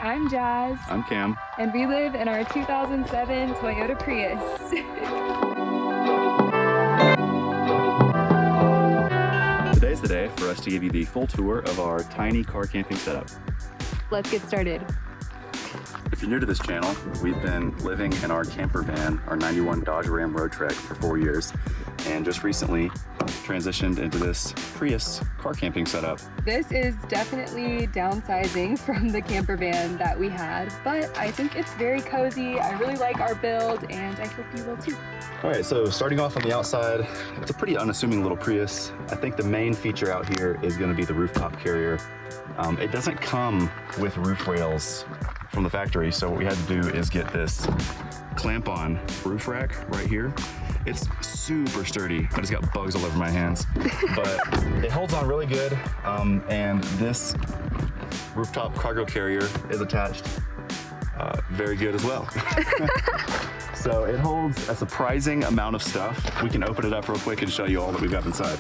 I'm Jazz. I'm Cam. And we live in our 2007 Toyota Prius. Today's the day for us to give you the full tour of our tiny car camping setup. Let's get started. If you're new to this channel, we've been living in our camper van, our 91 Dodge Ram Road Trek, for 4 years, and just recently transitioned into this Prius car camping setup. This is definitely downsizing from the camper van that we had, but I think it's very cozy. I really like our build, and I hope you will too. All right, so starting off on the outside, it's a pretty unassuming little Prius. I think the main feature out here is going to be the rooftop carrier. It doesn't come with roof rails from the factory, so what we had to do is get this clamp-on roof rack right here. It's super sturdy. I just got bugs all over my hands, but it holds on really good. And this rooftop cargo carrier is attached very good as well. So it holds a surprising amount of stuff. We can open it up real quick and show you all that we've got inside.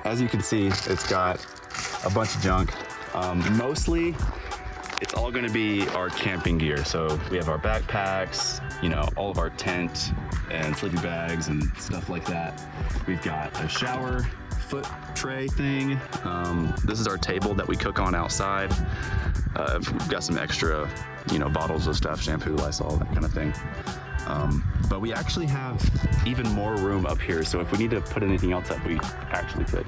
As you can see, it's got a bunch of junk. Mostly, it's all gonna be our camping gear. So we have our backpacks, you know, all of our tent and sleeping bags and stuff like that. We've got a shower foot tray thing. This is our table that we cook on outside. We've got some extra, you know, bottles of stuff, shampoo, Lysol, that kind of thing. But we actually have even more room up here, so if we need to put anything else up, we actually could.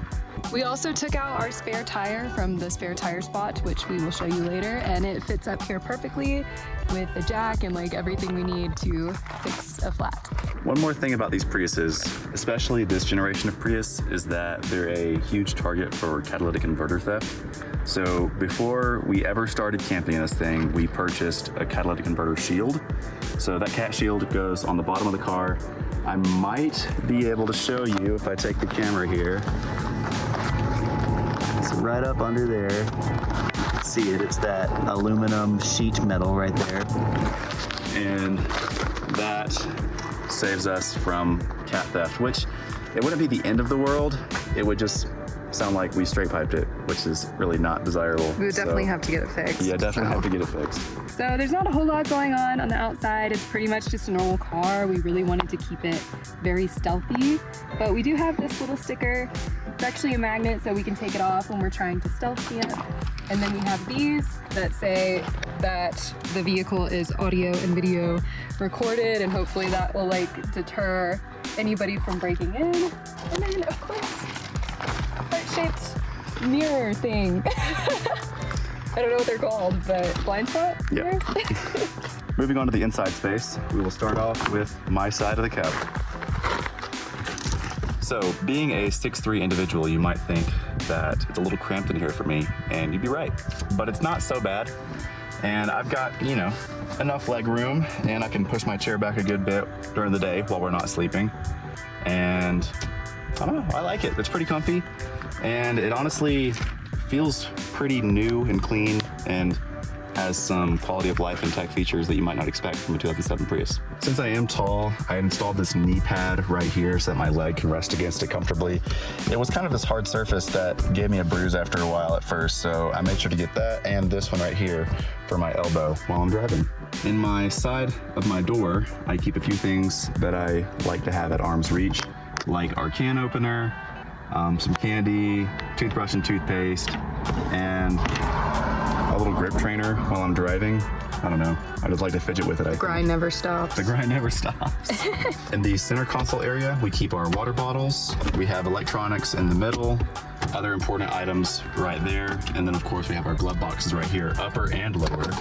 We also took out our spare tire from the spare tire spot, which we will show you later, and it fits up here perfectly with the jack and like everything we need to fix a flat. One more thing about these Priuses, especially this generation of Prius, is that they're a huge target for catalytic converter theft. So before we ever started camping in this thing, we purchased a catalytic converter shield. So that cat shield goes on the bottom of the car. I might be able to show you if I take the camera here. It's right up under there. See it, it's that aluminum sheet metal right there. And that saves us from cat theft, which it wouldn't be the end of the world. It would just sound like we straight piped it, which is really not desirable. We would definitely have to get it fixed. Yeah, definitely have to get it fixed. So there's not a whole lot going on the outside. It's pretty much just a normal car. We really wanted to keep it very stealthy, but we do have this little sticker. It's actually a magnet, so we can take it off when we're trying to stealth camp. And then we have these that say that the vehicle is audio and video recorded, and hopefully that will like deter anybody from breaking in. And then of course, heart-shaped mirror thing. I don't know what they're called, but blind spot mirrors? Yep. Moving on to the inside space, we will start off with my side of the cab. So being a 6'3" individual, you might think that it's a little cramped in here for me, and you'd be right, but it's not so bad. And I've got, you know, enough leg room, and I can push my chair back a good bit during the day while we're not sleeping. And I don't know, I like it. It's pretty comfy, and it honestly feels pretty new and clean and has some quality of life and tech features that you might not expect from a 2007 Prius. Since I am tall, I installed this knee pad right here so that my leg can rest against it comfortably. It was kind of this hard surface that gave me a bruise after a while at first, so I made sure to get that and this one right here for my elbow while I'm driving. In my side of my door, I keep a few things that I like to have at arm's reach, like our can opener, some candy, toothbrush and toothpaste, and a little grip trainer while I'm driving. I don't know, I just like to fidget with it. The grind never stops. The grind never stops. In the center console area, we keep our water bottles. We have electronics in the middle, other important items right there. And then of course we have our glove boxes right here, upper and lower.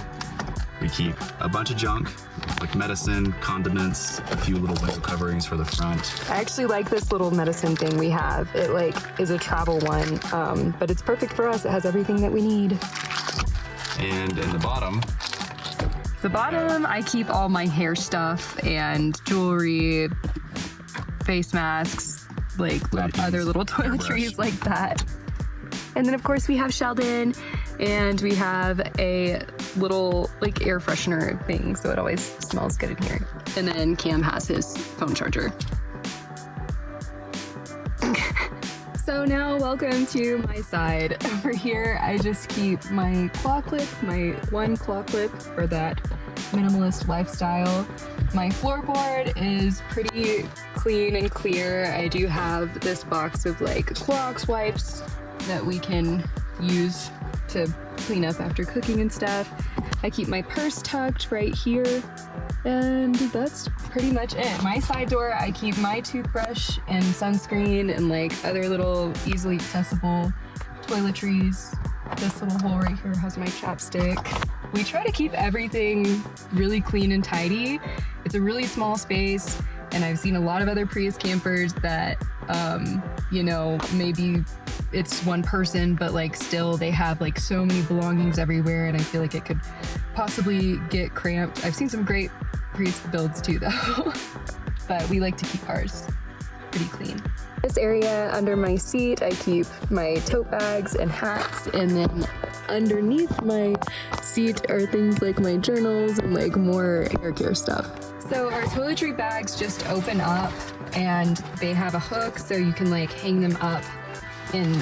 We keep a bunch of junk, like medicine, condiments, a few little window coverings for the front. I actually like this little medicine thing we have. It like is a travel one, but it's perfect for us. It has everything that we need. And in the bottom, I keep all my hair stuff and jewelry, face masks, like other little toiletries like that. And then of course we have Sheldon, and we have a little like air freshener thing, so it always smells good in here. And then Cam has his phone charger. So now welcome to my side. Over here I just keep my claw clip, my one claw clip for that minimalist lifestyle. My floorboard is pretty clean and clear. I do have this box of like Clorox wipes that we can use to clean up after cooking and stuff. I keep my purse tucked right here, and that's pretty much it. My side door, I keep my toothbrush and sunscreen and like other little easily accessible toiletries. This little hole right here has my chapstick. We try to keep everything really clean and tidy. It's a really small space, and I've seen a lot of other Prius campers that, you know, maybe it's one person, but like still they have like so many belongings everywhere, and I feel like it could possibly get cramped. I've seen some great Prius builds too though, but we like to keep ours pretty clean. This area under my seat, I keep my tote bags and hats, and then underneath my seat are things like my journals and like more hair care stuff. So our toiletry bags just open up and they have a hook so you can like hang them up in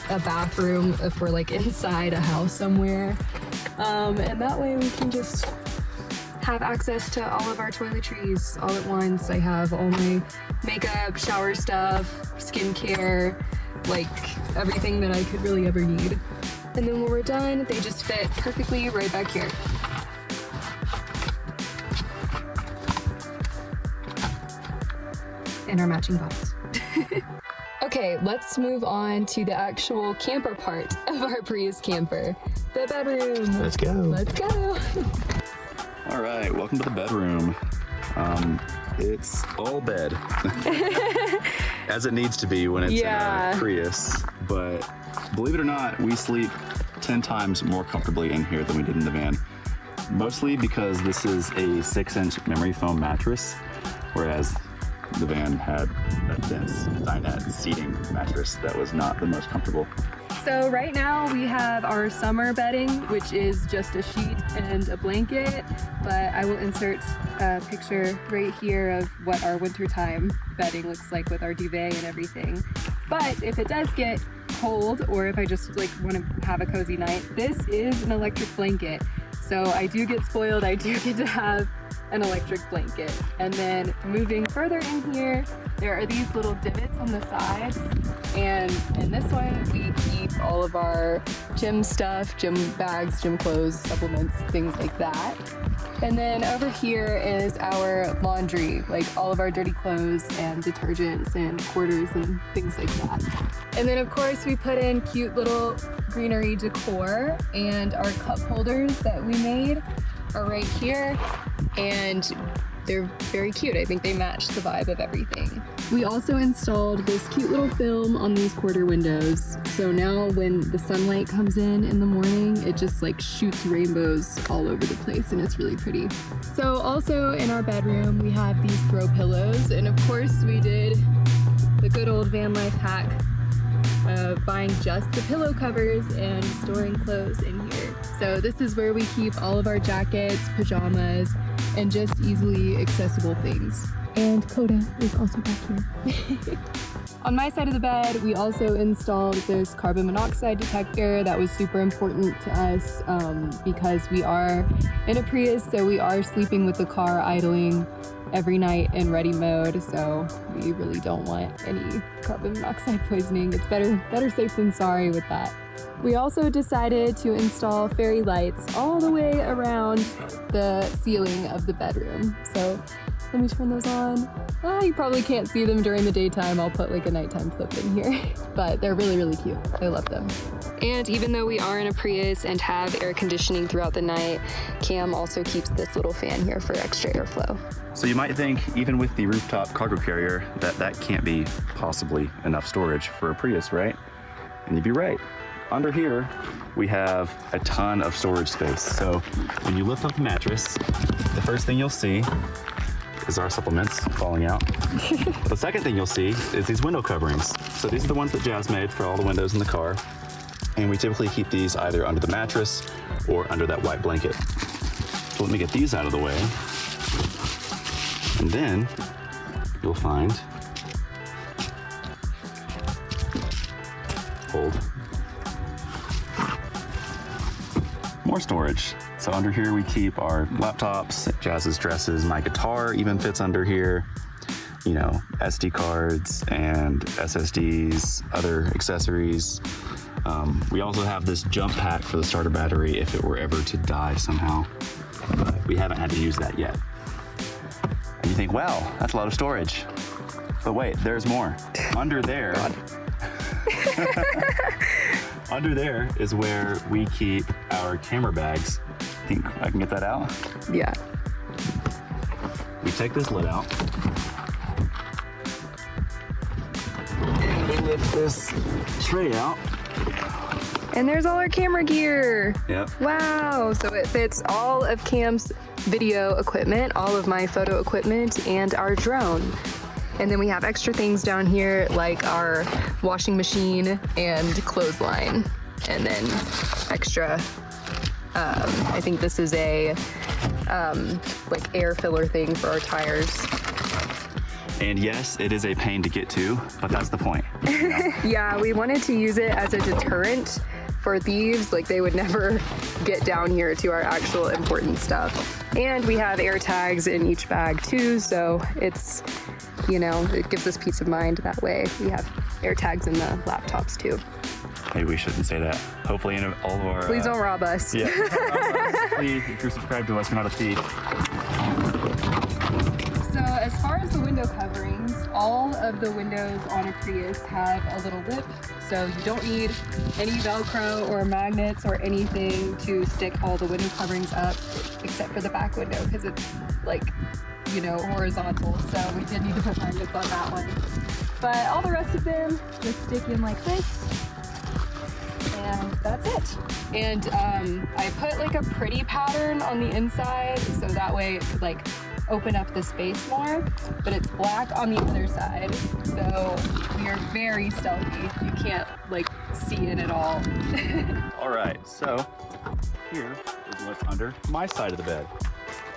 a bathroom if we're like inside a house somewhere. And that way we can just have access to all of our toiletries all at once. I have all my makeup, shower stuff, skincare, like everything that I could really ever need. And then when we're done, they just fit perfectly right back here. And our matching bottles. Okay, let's move on to the actual camper part of our Prius camper, the bedroom. Let's go. Let's go. All right, welcome to the bedroom. It's all bed, as it needs to be when it's in a Prius. But believe it or not, we sleep 10 times more comfortably in here than we did in the van. Mostly because this is a 6-inch memory foam mattress, whereas the van had a dense dinette seating mattress that was not the most comfortable. So right now we have our summer bedding, which is just a sheet and a blanket, but I will insert a picture right here of what our wintertime bedding looks like with our duvet and everything. But if it does get cold, or if I just like want to have a cozy night, this is an electric blanket. So I do get spoiled, I do get to have an electric blanket. And then moving further in here, there are these little divots on the sides, and in this one we keep all of our gym stuff, gym bags, gym clothes, supplements, things like that. And then over here is our laundry, like all of our dirty clothes and detergents and quarters and things like that. And then of course we put in cute little greenery decor, and our cup holders that we made are right here, and they're very cute. I think they match the vibe of everything. We also installed this cute little film on these quarter windows. So now when the sunlight comes in the morning, it just like shoots rainbows all over the place, and it's really pretty. So also in our bedroom, we have these throw pillows. And of course we did the good old van life hack of buying just the pillow covers and storing clothes in here. So this is where we keep all of our jackets, pajamas, and just easily accessible things. And Coda is also back here. On my side of the bed, we also installed this carbon monoxide detector that was super important to us because we are in a Prius, so we are sleeping with the car idling every night in ready mode, so we really don't want any carbon monoxide poisoning. It's better safe than sorry with that. We also decided to install fairy lights all the way around the ceiling of the bedroom. So let me turn those on. You probably can't see them during the daytime. I'll put like a nighttime clip in here, but they're really, really cute. I love them. And even though we are in a Prius and have air conditioning throughout the night, Cam also keeps this little fan here for extra airflow. So you might think, even with the rooftop cargo carrier, that can't be possibly enough storage for a Prius, right? And you'd be right. Under here, we have a ton of storage space. So when you lift up the mattress, the first thing you'll see is our supplements falling out. The second thing you'll see is these window coverings. So these are the ones that Jazz made for all the windows in the car. And we typically keep these either under the mattress or under that white blanket. So let me get these out of the way. And then you'll find hold. More storage. So under here we keep our laptops, Jazz's dresses, my guitar even fits under here. You know, SD cards and SSDs, other accessories. We also have this jump pack for the starter battery if it were ever to die somehow. But we haven't had to use that yet. And you think, wow, that's a lot of storage. But wait, there's more. Under there, under there is where we keep our camera bags. Think I can get that out? Yeah. We take this lid out. And we lift this tray out. And there's all our camera gear. Yep. Wow, so it fits all of Cam's video equipment, all of my photo equipment, and our drone. And then we have extra things down here like our washing machine and clothesline. And then extra, I think this is a like air filler thing for our tires. And yes, it is a pain to get to, but that's the point. You know? Yeah, we wanted to use it as a deterrent for thieves. Like, they would never get down here to our actual important stuff. And we have air tags in each bag too, so it's, you know, it gives us peace of mind that way. We have air tags in the laptops too. Maybe we shouldn't say that. Hopefully in all of our... Please don't rob us. Yeah. Please, if you're subscribed to us, you're not a thief. So as far as the window coverings, all of the windows on a Prius have a little lip, so you don't need any Velcro or magnets or anything to stick all the window coverings up, except for the back window, because it's like, you know, horizontal, so we did need to put magnets on that one. But all the rest of them just stick in like this, and that's it. And I put like a pretty pattern on the inside, so that way it could like open up the space more, but it's black on the other side, so we are very stealthy. You can't like see it at all. All right, so here is what's under my side of the bed.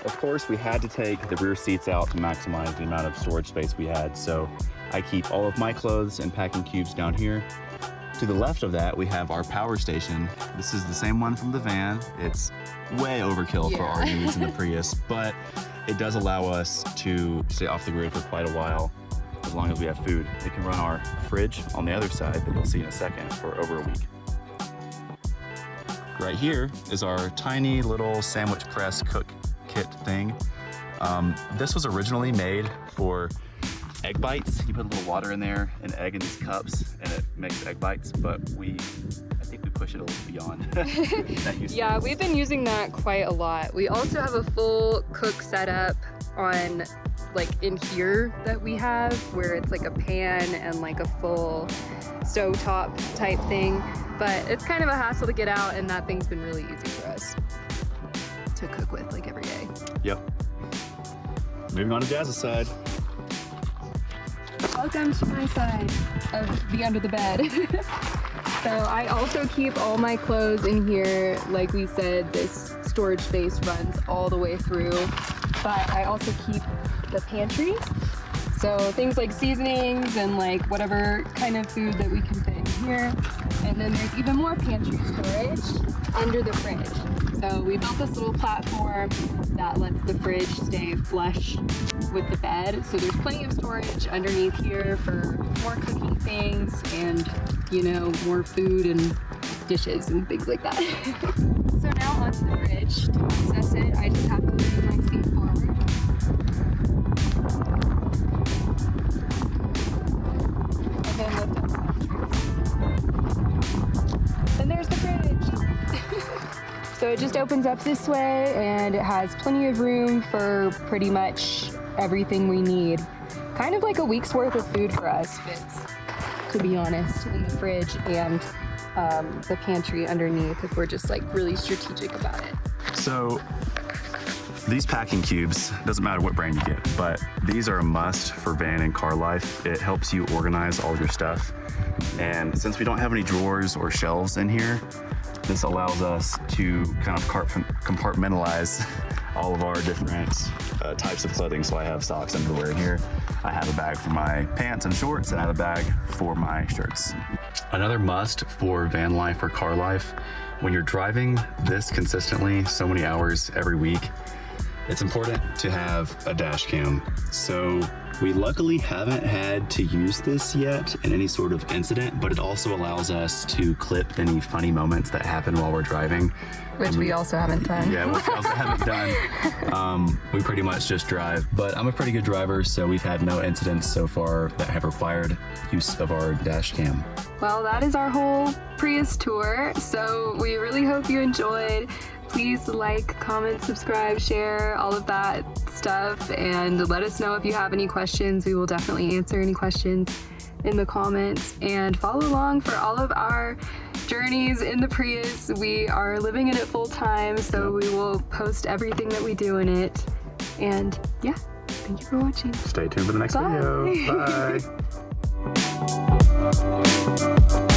Of course, we had to take the rear seats out to maximize the amount of storage space we had, so I keep all of my clothes and packing cubes down here. To the left of that, we have our power station. This is the same one from the van. It's way overkill for our needs in the Prius, but it does allow us to stay off the grid for quite a while, as long as we have food. It can run our fridge on the other side that you'll see in a second for over a week. Right here is our tiny little sandwich press cook kit thing. This was originally made for egg bites. You put a little water in there, an egg in these cups, and it makes egg bites, but I think we push it a little beyond that use. Yeah, we've been using that quite a lot. We also have a full cook setup on like in here that we have, where it's like a pan and like a full stovetop type thing, but it's kind of a hassle to get out, and that thing's been really easy for us to cook with like every day. Yep. Moving on to Jazz's side. Welcome to my side of the under the bed. So I also keep all my clothes in here. Like we said, this storage space runs all the way through, but I also keep the pantry. So things like seasonings and like whatever kind of food that we can fit in here. And then there's even more pantry storage under the fridge. So we built this little platform that lets the fridge stay flush with the bed. So there's plenty of storage underneath here for more cooking things and, you know, more food and dishes and things like that. So now onto the fridge. To access it, I just have to move my seat forward. And then lift up the pantry. Then there's the fridge. So it just opens up this way, and it has plenty of room for pretty much everything we need. Kind of like a week's worth of food for us fits, to be honest, in the fridge and the pantry underneath, if we're just like really strategic about it. So these packing cubes, doesn't matter what brand you get, but these are a must for van and car life. It helps you organize all your stuff. And since we don't have any drawers or shelves in here, this allows us to kind of compartmentalize all of our different types of clothing. So I have socks, underwear in here. I have a bag for my pants and shorts, and I have a bag for my shirts. Another must for van life or car life, when you're driving this consistently, so many hours every week, it's important to have a dash cam. So we luckily haven't had to use this yet in any sort of incident, but it also allows us to clip any funny moments that happen while we're driving. Which we also haven't done. Yeah, which we also haven't done. We pretty much just drive, but I'm a pretty good driver, so we've had no incidents so far that have required use of our dash cam. Well, that is our whole Prius tour, so we really hope you enjoyed. Please like, comment, subscribe, share, all of that stuff, and let us know if you have any questions. We will definitely answer any questions in the comments, and follow along for all of our journeys in the Prius. We are living in it full time, so we will post everything that we do in it. And yeah, thank you for watching. Stay tuned for the next Bye. video. Bye.